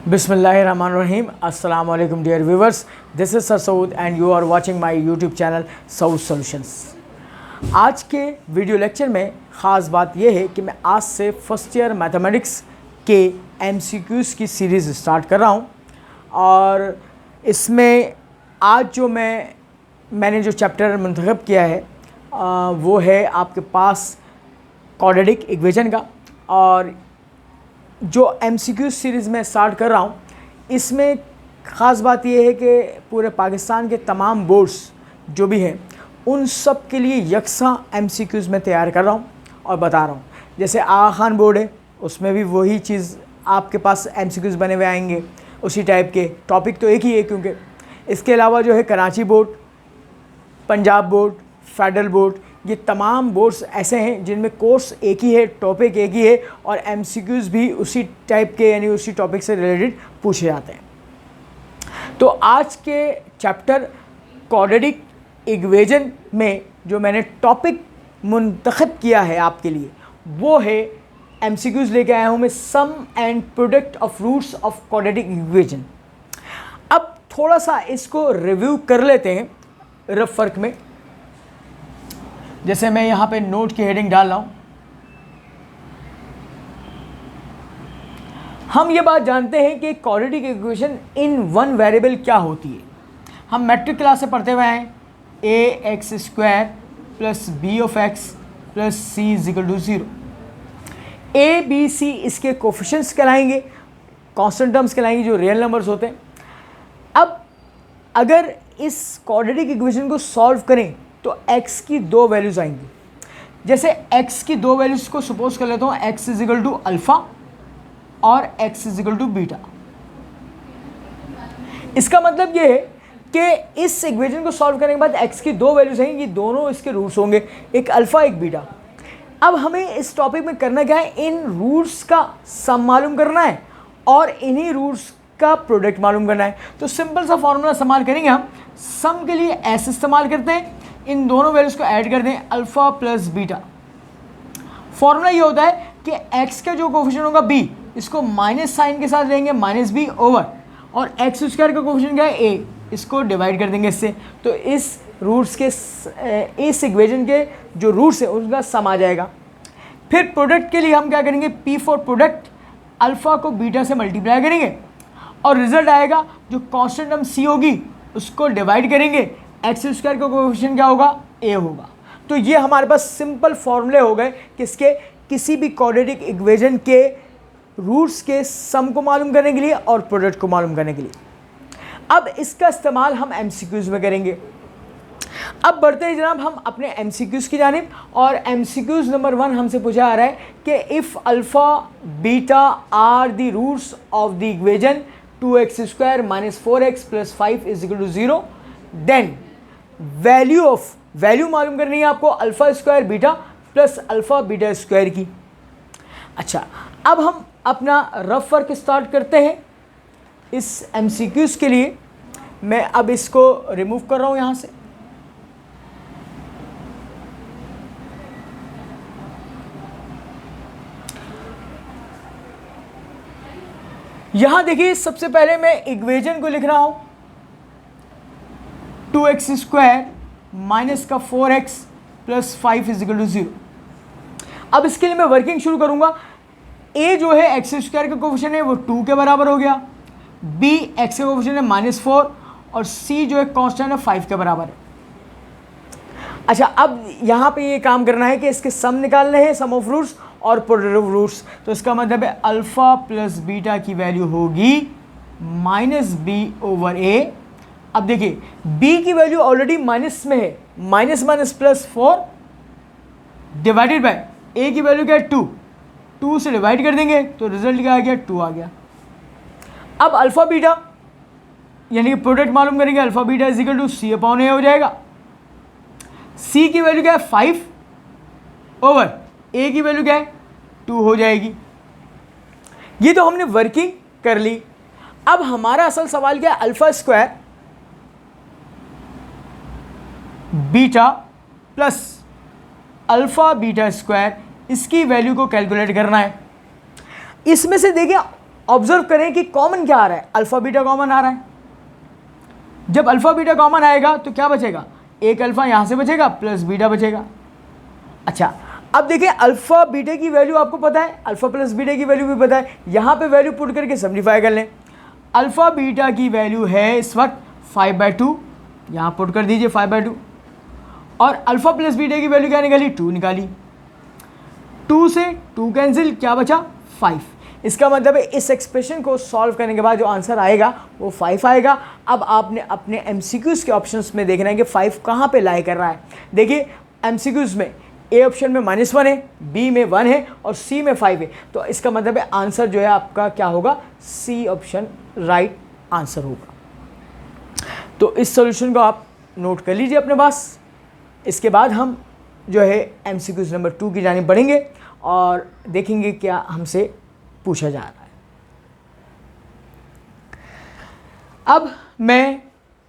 Bismillahirrahmanirrahim. Assalamu alaikum dear viewers. This is Sir Saud and you are watching my YouTube channel Saud Solutions. आज के video lecture में ख़ास बात यह है कि मैं आज से फर्स्ट ईयर मैथमेटिक्स के MCQs की सीरीज़ स्टार्ट कर रहा हूँ और इसमें आज जो मैंने जो चैप्टर मुंतखब किया है वो है आपके पास क्वाड्रेटिक इक्वेशन का। और जो MCQ सीरीज़ में स्टार्ट कर रहा हूँ इसमें ख़ास बात यह है कि पूरे पाकिस्तान के तमाम बोर्ड्स जो भी हैं उन सब के लिए यकसा MCQs में तैयार कर रहा हूँ और बता रहा हूँ। जैसे आगा खान बोर्ड है उसमें भी वही चीज़ आपके पास MCQs बने हुए आएंगे, उसी टाइप के टॉपिक तो एक ही है क्योंकि इसके अलावा जो है Karachi board, Punjab board, federal board, ये तमाम बोर्ड्स ऐसे हैं जिनमें कोर्स एक ही है, टॉपिक एक ही है और MCQs भी उसी टाइप के यानी उसी टॉपिक से रिलेटेड पूछे जाते हैं। तो आज के चैप्टर क्वाड्रेटिक इक्वेशन में जो मैंने टॉपिक मुंतखब किया है आपके लिए वो है MCQs लेके आया हूँ मैं, sum and product of roots of quadratic equation. अब थोड़ा सा इसको रिव्यू कर लेते हैं रफ वर्क में। जैसे मैं यहाँ पे नोट की हेडिंग डाल रहा हूँ। हम ये बात जानते हैं कि quadratic equation in one variable क्या होती है। हम मैट्रिक क्लास से पढ़ते हुए हैं ax² plus b of x plus c is equal to 0। a b c इसके कोफिशिएंट्स कहलाएंगे, कांस्टेंट टर्म्स कहलाएंगे जो रियल नंबर्स होते हैं। अब अगर इस क्वाड्रेटिक इक्वेशन को सॉल्व करें तो x की दो वैल्यूज़ आएंगी। जैसे x की दो वैल्यूज़ को सपोज कर लेता हूँ, x is equal to alpha और x is equal to beta. इसका मतलब ये है कि इस इक्वेशन को सॉल्व करने के बाद x की दो वैल्यूज़ आएंगी, ये दोनों इसके रूट्स होंगे, एक अल्फ़ा एक बीटा। अब हमें इस टॉपिक में करना क्या है, इन रूट्स का सम मालूम करना है और इन्हीं रूट्स का प्रोडक्ट मालूम करना है। तो सिंपल सा फॉर्मूला इस्तेमाल करेंगे हम। सम के लिए ऐसे इस्तेमाल करते हैं, इन दोनों वैल्यूज़ को ऐड कर दें अल्फ़ा प्लस बीटा। फॉर्मूला ये होता है कि x का जो कोफिशिएंट होगा b, इसको माइनस साइन के साथ लेंगे माइनस b ओवर, और x स्क्वायर का कोफिशिएंट क्या है a, इसको डिवाइड कर देंगे इससे। तो इस रूट्स के इस इक्वेशन के जो रूट्स है उनका सम आ जाएगा। फिर प्रोडक्ट के लिए हम क्या करेंगे, p फॉर प्रोडक्ट, अल्फ़ा को बीटा से मल्टीप्लाई करेंगे और रिजल्ट आएगा जो कांस्टेंट टर्म c होगी उसको डिवाइड करेंगे, एक्स स्क्वायर का कोएफिशिएंट क्या होगा, a होगा। तो ये हमारे पास सिंपल फॉर्मूले हो गए किसके, किसी भी क्वाड्रेटिक इक्वेशन के रूट्स के सम को मालूम करने के लिए और प्रोडक्ट को मालूम करने के लिए। अब इसका इस्तेमाल हम MCQs में करेंगे। अब बढ़ते हैं जनाब हम अपने MCQs की जानिब, और MCQs नंबर 1 हमसे पूछा आ रहा है कि if alpha beta are the roots of the equation 2x² - 4x + 5 is equal to 0, then value मालूम करनी है आपको alpha square beta plus alpha beta square की। अच्छा, अब हम अपना रफ वर्क स्टार्ट करते हैं इस MCQs के लिए। मैं अब इसको रिमूव कर रहा हूँ यहाँ से। यहाँ देखिए सबसे पहले मैं इक्वेशन को लिख रहा हूँ 2x² माइनस का 4x plus 5 is equal to 0। अब इसके लिए मैं वर्किंग शुरू करूंगा। a जो है x² का कोफिशिएंट है वो 2 के बराबर हो गया, b x का कोफिशिएंट है -4 और c जो है कांस्टेंट है 5 के बराबर है। अच्छा, अब यहाँ पे ये काम करना है कि इसके सम निकालने हैं, सम ऑफ रूट्स और प्रोडक्ट ऑफ रूट्स। तो इसका मतलब है अल्फ़ा प्लस बीटा की वैल्यू होगी -b ओवर a। अब देखिए b की वैल्यू ऑलरेडी माइनस में है, minus plus 4 divided by a की वैल्यू क्या है 2 से डिवाइड कर देंगे तो रिजल्ट क्या आ गया, 2 आ गया। अब अल्फ़ा बीटा यानी कि प्रोडक्ट मालूम करेंगे, alpha beta is equal to c/a हो जाएगा। c की वैल्यू क्या है 5 ओवर a की वैल्यू क्या है 2 हो जाएगी। ये तो हमने वर्किंग कर ली। अब हमारा असल सवाल क्या है, alpha square beta plus alpha beta square, इसकी वैल्यू को कैलकुलेट करना है। इसमें से देखिए ऑब्जर्व करें कि कॉमन क्या आ रहा है, अल्फा बीटा कॉमन आ रहा है। जब अल्फा बीटा कॉमन आएगा तो क्या बचेगा, एक अल्फा यहाँ से बचेगा प्लस बीटा बचेगा। अच्छा, अब देखिए अल्फा बीटा की वैल्यू आपको पता है, अल्फा प्लस बीटा की वैल्यू भी पता है, यहाँ पे वैल्यू पुट करके सिम्प्लीफाई कर लें। अल्फा बीटा की वैल्यू है इस वक्त 5/2, यहाँ पुट कर दीजिए 5/2, और अल्फा प्लस बीटा की वैल्यू क्या निकाली, 2 निकाली। 2 से 2 कैंसिल, क्या बचा 5। इसका मतलब है इस एक्सप्रेशन को सॉल्व करने के बाद जो आंसर आएगा वो 5 आएगा। अब आपने अपने एमसीक्यूज के ऑप्शंस में देखना है कि 5 कहाँ पे लाई कर रहा है। देखिए एमसीक्यूज में ए ऑप्शन में -1 है, बी में 1 है और सी में 5 है, तो इसका मतलब है आंसर जो है आपका क्या होगा, सी ऑप्शन राइट आंसर होगा। तो इस सॉल्यूशन को आप नोट कर लीजिए अपने पास। इसके बाद हम जो है एमसीक्यूज नंबर 2 की जानिब बढ़ेंगे और देखेंगे क्या हमसे पूछा जा रहा है। अब मैं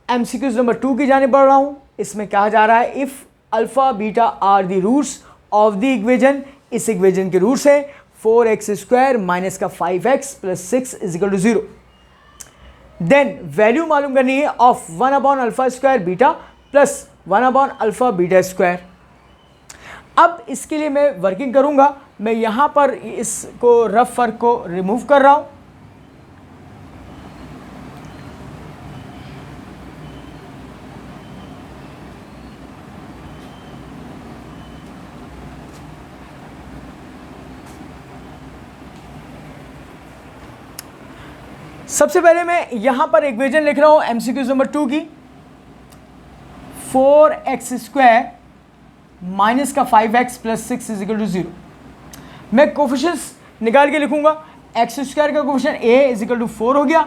एमसीक्यूज नंबर 2 की जानिब बढ़ रहा हूं। इसमें कहा जा रहा है if alpha beta are the roots of the equation, इस इक्वेशन के रूट्स हैं 4x² माइनस का 5x प्लस 6 = 0, देन वैल्यू मालूम करनी है of 1/α² beta plus 1/α beta square. अब इसके लिए मैं वर्किंग करूंगा, मैं यहां पर इसको रफ फर्क को रिमूव कर रहा हूं। सबसे पहले मैं यहां पर इक्वेशन लिख रहा हूं एमसीक्यूज नंबर 2 की, 4x² माइनस का 5x प्लस 6 = 0। मैं कोफिशिएंट्स निकाल के लिखूंगा, x² का कोफिशिएंट a = 4 हो गया,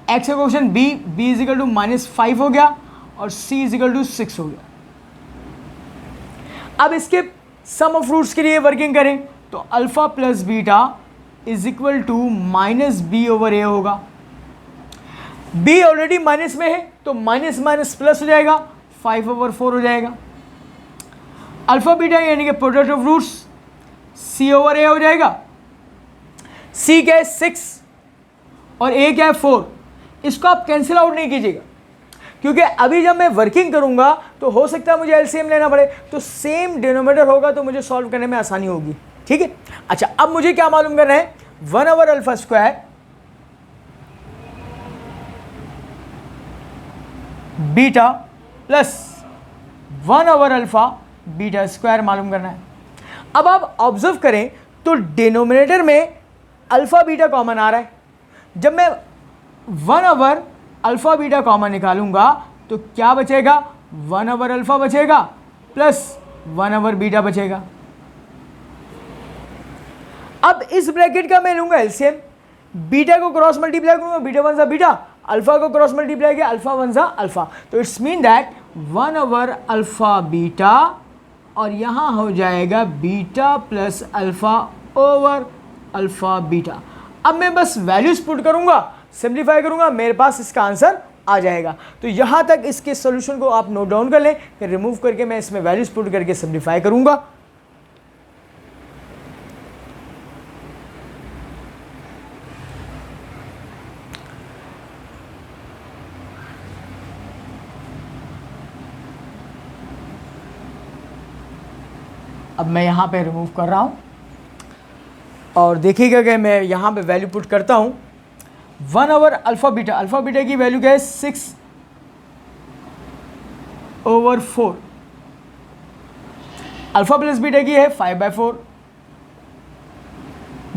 x का कोफिशिएंट b = -5 हो गया और c = 6 हो गया। अब इसके सम ऑफ रूट्स के लिए वर्किंग करें तो अल्फा प्लस बीटा = -b/a होगा। b ऑलरेडी माइनस में है तो माइनस माइनस प्लस हो जाएगा, 5/4 हो जाएगा। अल्फा बीटा यानी कि प्रोडक्ट ऑफ रूट्स c/a हो जाएगा। c क्या है 6 और a क्या है 4। इसको आप कैंसिल आउट नहीं कीजिएगा क्योंकि अभी जब मैं वर्किंग करूंगा तो हो सकता है मुझे एलसीएम लेना पड़े, तो सेम डिनोमिनेटर होगा तो मुझे सॉल्व करने में आसानी होगी। ठीक है, अच्छा अब मुझे क्या मालूम करना है, 1/α² बीटा प्लस 1/α बीटा स्क्वायर मालूम करना है। अब आप ऑब्जर्व करें तो डिनोमिनेटर में अल्फा बीटा कॉमन आ रहा है। जब मैं 1/α बीटा कॉमन निकालूंगा तो क्या बचेगा, 1/α बचेगा प्लस 1/β बचेगा। अब इस ब्रैकेट का मैं लूंगा एलसीएम, बीटा को क्रॉस मल्टीप्लाई करूंगा, बीटा 1 बीटा, अल्फा को क्रॉस मल्टीप्लाई किया, अल्फा 1 अल्फा, तो इट्स मीन दैट 1/α बीटा और यहाँ हो जाएगा beta plus alpha over alpha beta. अब मैं बस वैल्यूज पुट करूंगा, सिंप्लीफाई करूंगा, मेरे पास इसका आंसर आ जाएगा। तो यहाँ तक इसके सॉल्यूशन को आप नोट डाउन कर लें, फिर रिमूव करके मैं इसमें वैल्यूज पुट करके सिंप्लीफाई करूंगा। अब मैं यहाँ पे रिमूव कर रहा हूँ और देखिएगा कि मैं यहाँ पे वैल्यू पुट करता हूँ 1/α बीटा, अल्फा बीटा की वैल्यू क्या है 6/4, अल्फा प्लस बीटा की है 5/4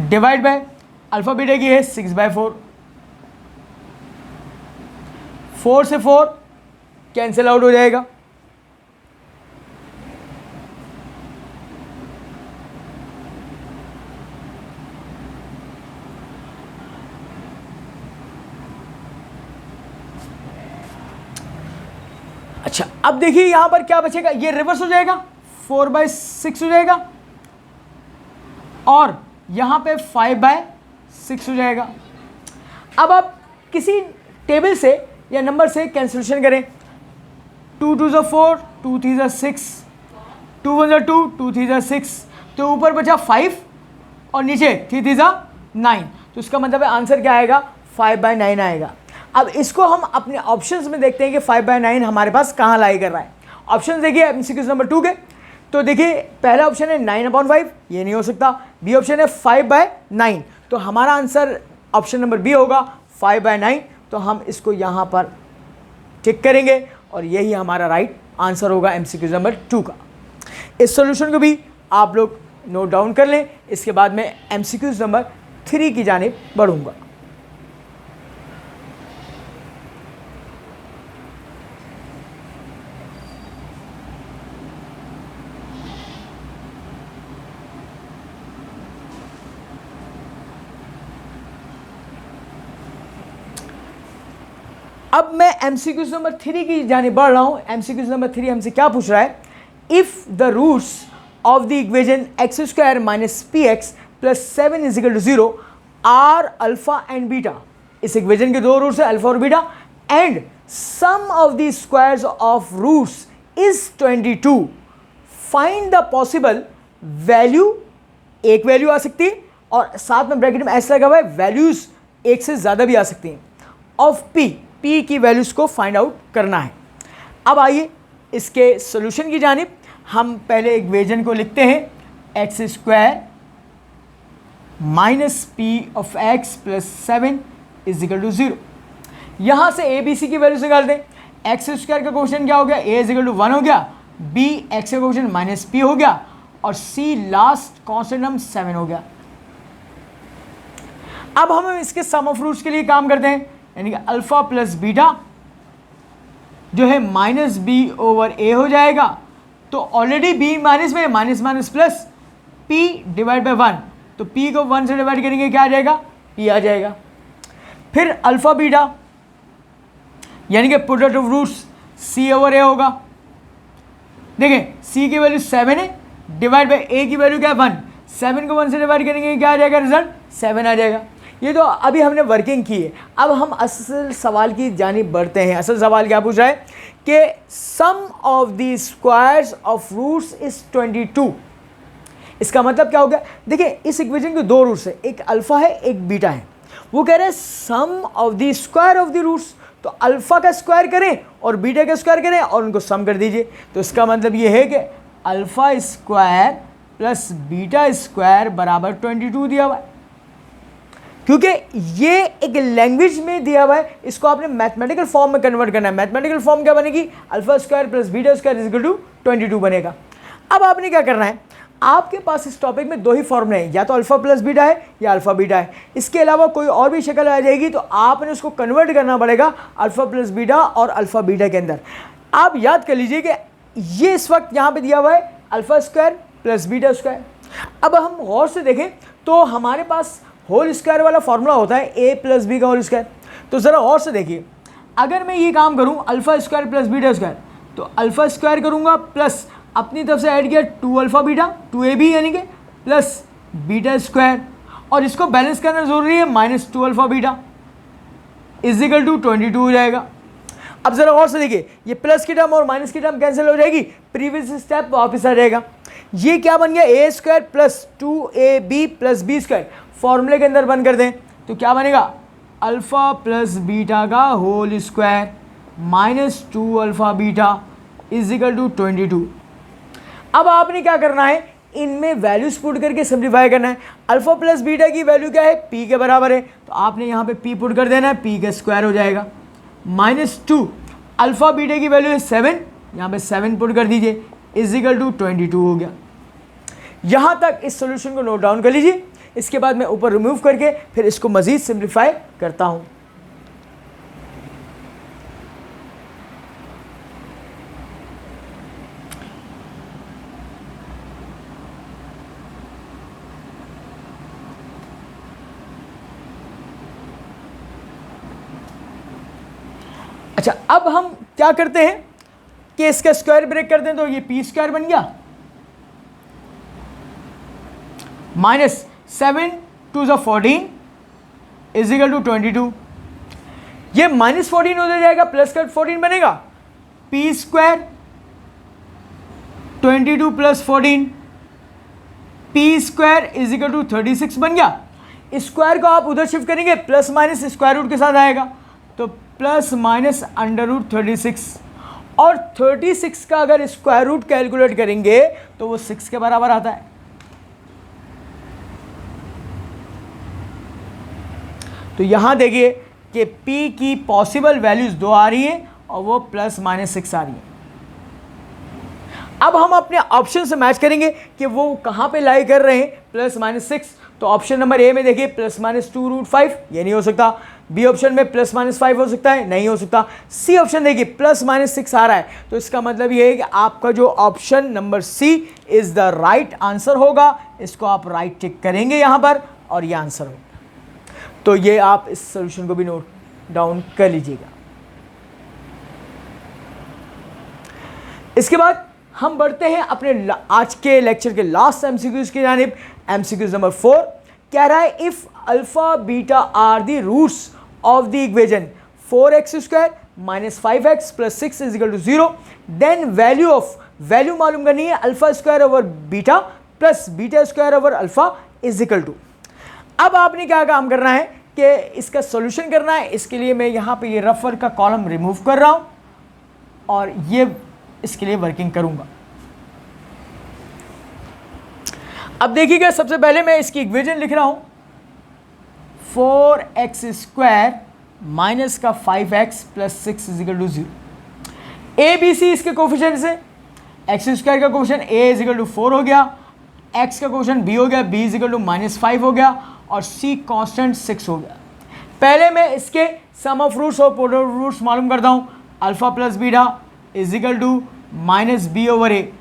डिवाइड बाय अल्फा बीटा की है 6/4, 4 से 4 कैंसिल आउट हो जाएगा। अच्छा अब देखिए यहां पर क्या बचेगा, ये रिवर्स हो जाएगा, 4/6 हो जाएगा और यहां पे 5/6 हो जाएगा। अब आप किसी टेबल से या नंबर से कैंसिलेशन करें, 2 2 4, 2 3 6, 2 1 2, 2 3 6, तो ऊपर बचा 5 और नीचे 3 3 9, तो इसका मतलब है आंसर क्या आएगा, 5/9 आएगा। अब इसको हम अपने ऑप्शंस में देखते हैं कि 5/9 हमारे पास कहाँ लाई कर रहा है। ऑप्शन देखिए MCQ नंबर 2 के, तो देखिए पहला ऑप्शन है 9/5, ये नहीं हो सकता। बी ऑप्शन है 5/9, तो हमारा आंसर ऑप्शन नंबर बी होगा 5/9। तो हम इसको यहाँ पर टिक करेंगे और यही हमारा राइट आंसर होगा MCQ नंबर 2 का। इस सॉल्यूशन को भी आप लोग नोट डाउन कर लें, इसके बाद मैं MCQ नंबर 3 की जानिब बढ़ूंगा। अब मैं MCQ नंबर 3 की जानिब बढ़ रहा हूं। MCQ नंबर 3 हमसे क्या पूछ रहा है, if the roots of the equation x² - px + 7 = 0 are alpha and beta. इस इक्वेशन के दो रूट्स है अल्फा और beta, and sum of the squares of roots is 22, find the possible value. एक वैल्यू आ सकती है और साथ में ब्रैकेट में ऐसा लगा हुआ है वैल्यूज एक से ज़्यादा भी आ सकती हैं, ऑफ पी की वैल्यूज को फाइंड आउट करना है। अब आइए इसके सॉल्यूशन की जानिब। हम पहले इक्वेशन को लिखते हैं x² - p(x) + 7 = 0। यहाँ से a b c की वैल्यूज निकाल दें। x² का क्वेश्चन क्या हो गया, a = 1 हो गया, b x का क्वेश्चन -p हो गया, और c लास्ट कॉन्स्टेंट हम 7 हो गया। अब हम इसके सम ऑफ रूट्स के लिए काम करते हैं, यानी कि अल्फा प्लस बीटा जो है -b/a हो जाएगा। तो ऑलरेडी b माइनस में minus plus p divide by 1, तो p को 1 से डिवाइड करेंगे क्या आ जाएगा, p आ जाएगा। फिर अल्फा बीटा यानी कि प्रोडक्ट ऑफ रूट्स c/a होगा। देखें c की वैल्यू 7 है, डिवाइड बाय a की वैल्यू क्या है 1, 7 को 1 से डिवाइड करेंगे क्या आ जाएगा, रिजल्ट 7 आ जाएगा। ये तो अभी हमने वर्किंग की है। अब हम असल सवाल की जानिब बढ़ते हैं। असल सवाल क्या पूछ रहा है कि sum of the squares of roots is 22। इसका मतलब क्या हो गया, देखिए इस इक्वेशन के दो रूट्स है, एक अल्फा है एक बीटा है। वो कह रहे हैं sum of the square of the roots, तो अल्फा का स्क्वायर करें और बीटा का स्क्वायर करें और उनको सम कर दीजिए। तो इसका मतलब ये है कि alpha square plus beta square बराबर 22 दिया हुआ है। क्योंकि ये एक लैंग्वेज में दिया हुआ है, इसको आपने मैथमेटिकल फॉर्म में कन्वर्ट करना है। मैथमेटिकल फॉर्म क्या बनेगी, alpha square plus beta square is equal to 22 बनेगा। अब आपने क्या करना है, आपके पास इस टॉपिक में दो ही फॉर्मूले हैं, या तो अल्फा प्लस बीटा है या अल्फा बीटा है। इसके अलावा कोई और भी शक्ल आ जाएगी तो आपने उसको कन्वर्ट करना पड़ेगा अल्फा प्लस बीटा और अल्फा बीटा के अंदर। आप याद कर लीजिए कि ये इस वक्त यहाँ पे दिया हुआ है alpha square plus beta square. अब हम गौर से देखें तो हमारे पास होल स्क्वायर वाला फॉर्मूला होता है a प्लस बी का होल स्क्वायर। तो ज़रा और से देखिए, अगर मैं ये काम करूँ alpha square plus beta square, तो अल्फा स्क्वायर करूँगा प्लस अपनी तरफ से ऐड किया 2 अल्फा बीटा 2ab यानी कि प्लस बीटा स्क्वायर, और इसको बैलेंस करना ज़रूरी है -2 alpha beta is equal to 22 हो जाएगा। अब ज़रा और से देखिए, ये प्लस की टर्म और माइनस की टर्म कैंसिल हो जाएगी, प्रीवियस स्टेप वापस आ जाएगा। ये क्या बन गया, a square plus 2ab plus b square, फॉर्मूले के अंदर बंद कर दें तो क्या बनेगा, अल्फ़ा प्लस बीटा का whole square -2 alpha beta is equal to 22। अब आपने क्या करना है, इनमें वैल्यूज पुट करके सिंप्लीफाई करना है। अल्फ़ा प्लस बीटा की वैल्यू क्या है, p के बराबर है, तो आपने यहाँ पे p पुट कर देना है, p का स्क्वायर हो जाएगा -2 अल्फ़ा बीटा की वैल्यू है 7, यहाँ पे 7 पुट कर दीजिए इज इक्वल टू 22 हो गया। यहाँ तक इस सॉल्यूशन को नोट डाउन कर लीजिए। इसके बाद मैं ऊपर रिमूव करके फिर इसको मज़ीद सिंप्लीफाई करता हूँ। अच्छा, अब हम क्या करते हैं कि इसका स्क्वायर ब्रेक कर दें तो ये पी स्क्वायर बन गया, -7 2 ज़ा 14 इज इक्वल टू 22। ये -14 हो जाएगा, प्लस का 14 बनेगा, p square 22 plus 14 p square is equal to 36 बन गया। स्क्वायर को आप उधर शिफ्ट करेंगे, प्लस माइनस स्क्वायर रूट के साथ आएगा, तो प्लस माइनस अंडर रूट 36, और 36 का अगर स्क्वायर रूट कैलकुलेट करेंगे तो वो 6 के बराबर आता है। तो यहां देखिए कि p की पॉसिबल वैल्यूज 2 आ रही है और वो प्लस माइनस 6 आ रही है। अब हम अपने ऑप्शन से मैच करेंगे कि वो कहां पे लाई कर रहे हैं, प्लस माइनस 6। तो ऑप्शन नंबर ए में देखिए प्लस माइनस 2 रूट 5, ये नहीं हो सकता। बी ऑप्शन में प्लस माइनस 5 हो सकता है, नहीं हो सकता। सी ऑप्शन देखिए प्लस माइनस 6 आ रहा है, तो इसका मतलब ये है कि आपका जो option number C is the right answer होगा। इसको आप राइट टिक करेंगे यहां पर और ये आंसर होगा। तो ये आप इस सोल्यूशन को भी नोट डाउन कर लीजिएगा। इसके बाद हम बढ़ते हैं अपने आज के लेक्चर के लास्ट एमसीक्यूज की जानिब। एमसीक्यूज नंबर 4 कह रहा है if alpha beta are the roots of the equation 4x square minus 5x plus 6 is equal to 0, then value मालूम करनी है alpha square over beta plus beta square over alpha is equal to. अब आपने क्या काम करना है कि इसका सॉल्यूशन करना है। इसके लिए मैं यहाँ पे ये रफ वर्क का कॉलम रिमूव कर रहा हूँ और ये इसके लिए वर्किंग करूँगा। अब देखिएगा, सबसे पहले मैं इसकी इक्वेशन लिख रहा हूँ 4x स्क्वायर माइनस का 5x plus 6 is equal to 0। A b c इसके कोफिशिएंट से, एक्स स्क्वायर का coefficient a is equal to 4 हो गया, एक्स का कोफिशिएंट बी हो गया, b is equal to minus 5 हो गया और सी कांस्टेंट 6 हो गया। पहले मैं इसके सम ऑफ रूट्स और प्रोडक्ट ऑफ रूट्स मालूम करता हूँ। Alpha plus beta is equal to minus B over A.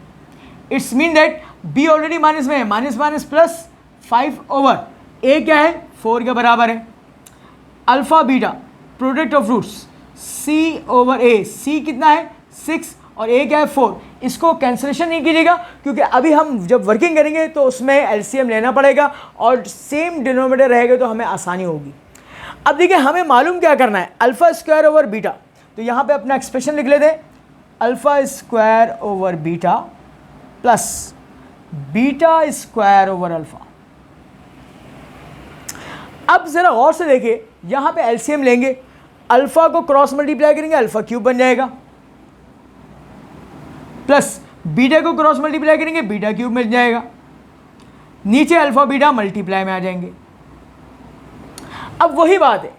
Its mean that B already minus में है, minus minus plus 5 over A क्या है 4 के बराबर है। Alpha beta product of roots C over A, C कितना है 6 और ए क्या है 4। इसको कैंसलेशन नहीं कीजिएगा क्योंकि अभी हम जब वर्किंग करेंगे तो उसमें एलसीएम लेना पड़ेगा और सेम डिनोमिनेटर रहेगा तो हमें आसानी होगी। अब देखिए हमें मालूम क्या करना है, अल्फा स्क्वायर ओवर बीटा। तो यहाँ पे अपना एक्सप्रेशन लिख लेते हैं, alpha square over beta plus beta square over alpha. अब जरा गौर से देखिए, यहाँ पे एलसीएम लेंगे, अल्फा को क्रॉस मल्टीप्लाई करेंगे अल्फा क्यूब बन जाएगा, प्लस बीटा को क्रॉस मल्टीप्लाई करेंगे बीटा क्यूब मिल जाएगा, नीचे अल्फा बीटा मल्टीप्लाई में आ जाएंगे। अब वही बात है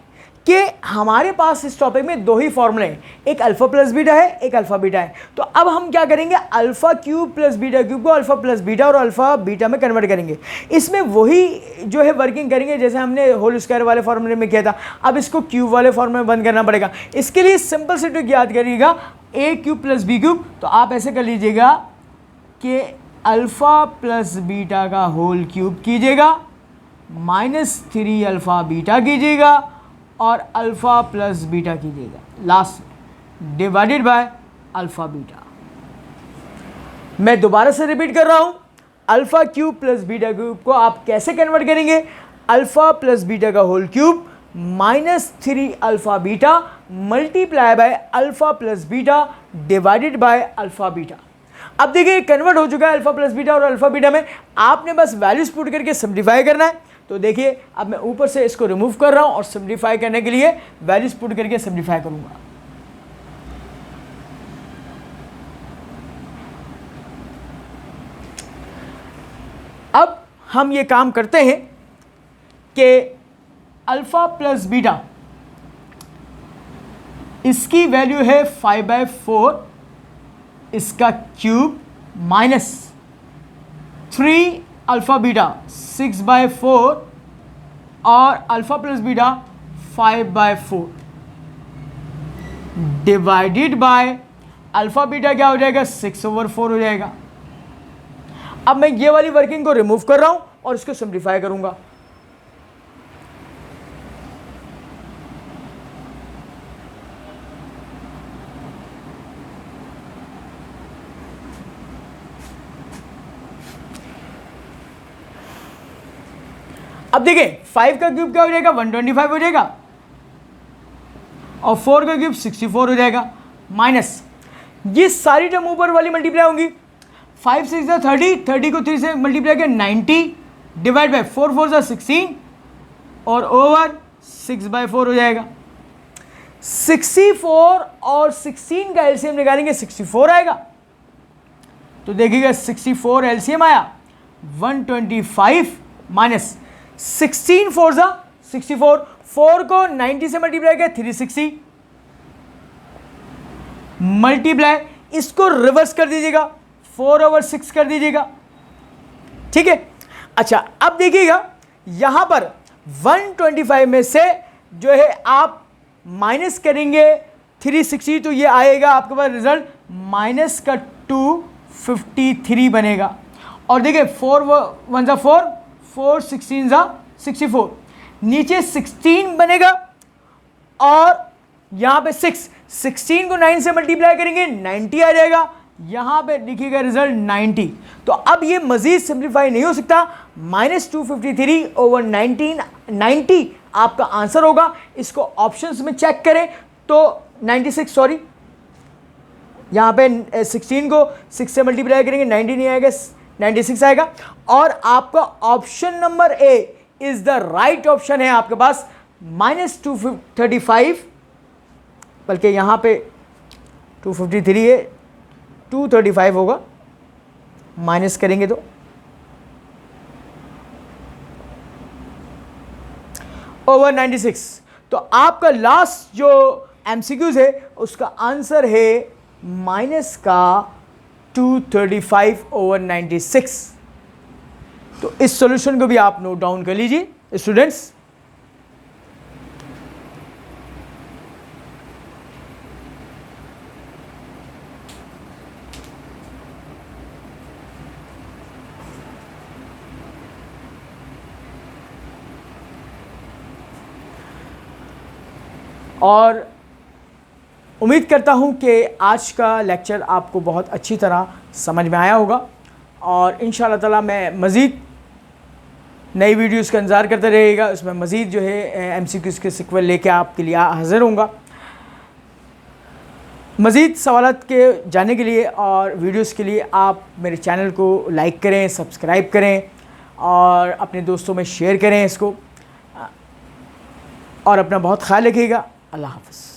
कि हमारे पास इस टॉपिक में दो ही फॉर्मूले हैं, एक अल्फा प्लस बीटा है, एक अल्फा बीटा है। तो अब हम क्या करेंगे, alpha cube plus beta cube को अल्फा प्लस बीटा और अल्फा बीटा में कन्वर्ट करेंगे। इसमें वही जो है वर्किंग करेंगे जैसे हमने होल स्क्वायर वाले फॉर्मूले में किया था। अब इसको क्यूब वाले फॉर्मूले में बंद करना पड़ेगा। इसके लिए सिंपल से ट्रिक याद करिएगा, a cube plus b cube. तो आप ऐसे कर लीजिएगा कि अल्फा प्लस बीटा का होल क्यूब कीजिएगा, -3 अल्फा बीटा कीजिएगा और अल्फा प्लस बीटा कीजिएगा, last divided by alpha beta. मैं दोबारा से रिपीट कर रहा हूं, alpha cube plus beta cube को आप कैसे कन्वर्ट करेंगे, अल्फा प्लस बीटा का whole cube -3 alpha beta multiply by alpha plus beta divided by alpha beta. अब देखिए कन्वर्ट हो चुका है अल्फा प्लस बीटा और अल्फा बीटा में, आपने बस वैल्यूज पुट करके सिंप्लीफाई करना है। तो देखिए अब मैं ऊपर से इसको रिमूव कर रहा हूं और सिंप्लीफाई करने के लिए वैल्यूज पुट करके सिंप्लीफाई करूंगा। अब हम ये काम करते हैं कि अल्फा प्लस बीटा इसकी वैल्यू है 5/4 इसका क्यूब माइनस 3 अल्फा बीटा 6/4 और alpha plus beta 5/4 divided by alpha beta क्या हो जाएगा 6/4 हो जाएगा। अब मैं ये वाली वर्किंग को रिमूव कर रहा हूं और इसको सिंप्लीफाई करूंगा। अब देखिए 5 का क्यूब क्या हो जाएगा 125 हो जाएगा और 4 का क्यूब 64 हो जाएगा, माइनस ये सारी टर्म ऊपर वाली मल्टीप्लाई होंगी। 5 6 30, 30 को 3 से मल्टीप्लाई किया 90 डिवाइड बाय 4 4 16 और ओवर 6/4 हो जाएगा। 64 और 16 का एलसीएम निकालेंगे 64 आएगा। तो देखिएगा 64 एलसीएम आया 125 माइनस 16 4 जा 64, 4 को 90 से मल्टीप्लाई किया 360 मल्टीप्लाई, इसको रिवर्स कर दीजिएगा 4/6 कर दीजिएगा, ठीक है। अच्छा अब देखिएगा यहां पर 125 में से जो है आप माइनस करेंगे 360, तो ये आएगा आपके पास रिजल्ट माइनस का 253 बनेगा। और देखिए 4 1 जा 4, 4 16 जा 64, नीचे 16 बनेगा और यहाँ पे 16 को 9 से मल्टीप्लाई करेंगे 90 आ जाएगा, यहाँ पे लिखिएगा रिजल्ट 90। तो अब ये मजीद सिंप्लीफाई नहीं हो सकता, -253/19 90 आपका आंसर होगा। इसको ऑप्शंस में चेक करें तो 96, सॉरी यहाँ पे 16 को 6 से मल्टीप्लाई करेंगे 90 नहीं आएगा, 96 आएगा। और आपका option number A is the right option है आपके पास, -235, बल्कि यहाँ पे 253 है, 235 होगा, माइनस करेंगे तो ओवर 96। तो आपका लास्ट जो एमसीक्यूज है उसका आंसर है माइनस का 235/96। तो इस सॉल्यूशन को भी आप नोट डाउन कर लीजिए स्टूडेंट्स। और उम्मीद करता हूँ कि आज का लेक्चर आपको बहुत अच्छी तरह समझ में आया होगा और इंशाअल्लाह ताला मैं मज़ीद नई वीडियोस का इंतज़ार करते रहेगा, उसमें मज़ीद जो है एमसीक्यूज़ के सिक्वल लेके आपके लिए हाज़िर होऊंगा। मज़ीद सवालात के जाने के लिए और वीडियोस के लिए आप मेरे चैनल को लाइक करें, सब्सक्राइब करें और अपने दोस्तों में शेयर करें इसको, और अपना बहुत ख्याल रखिएगा। अल्लाह हाफ़िज़।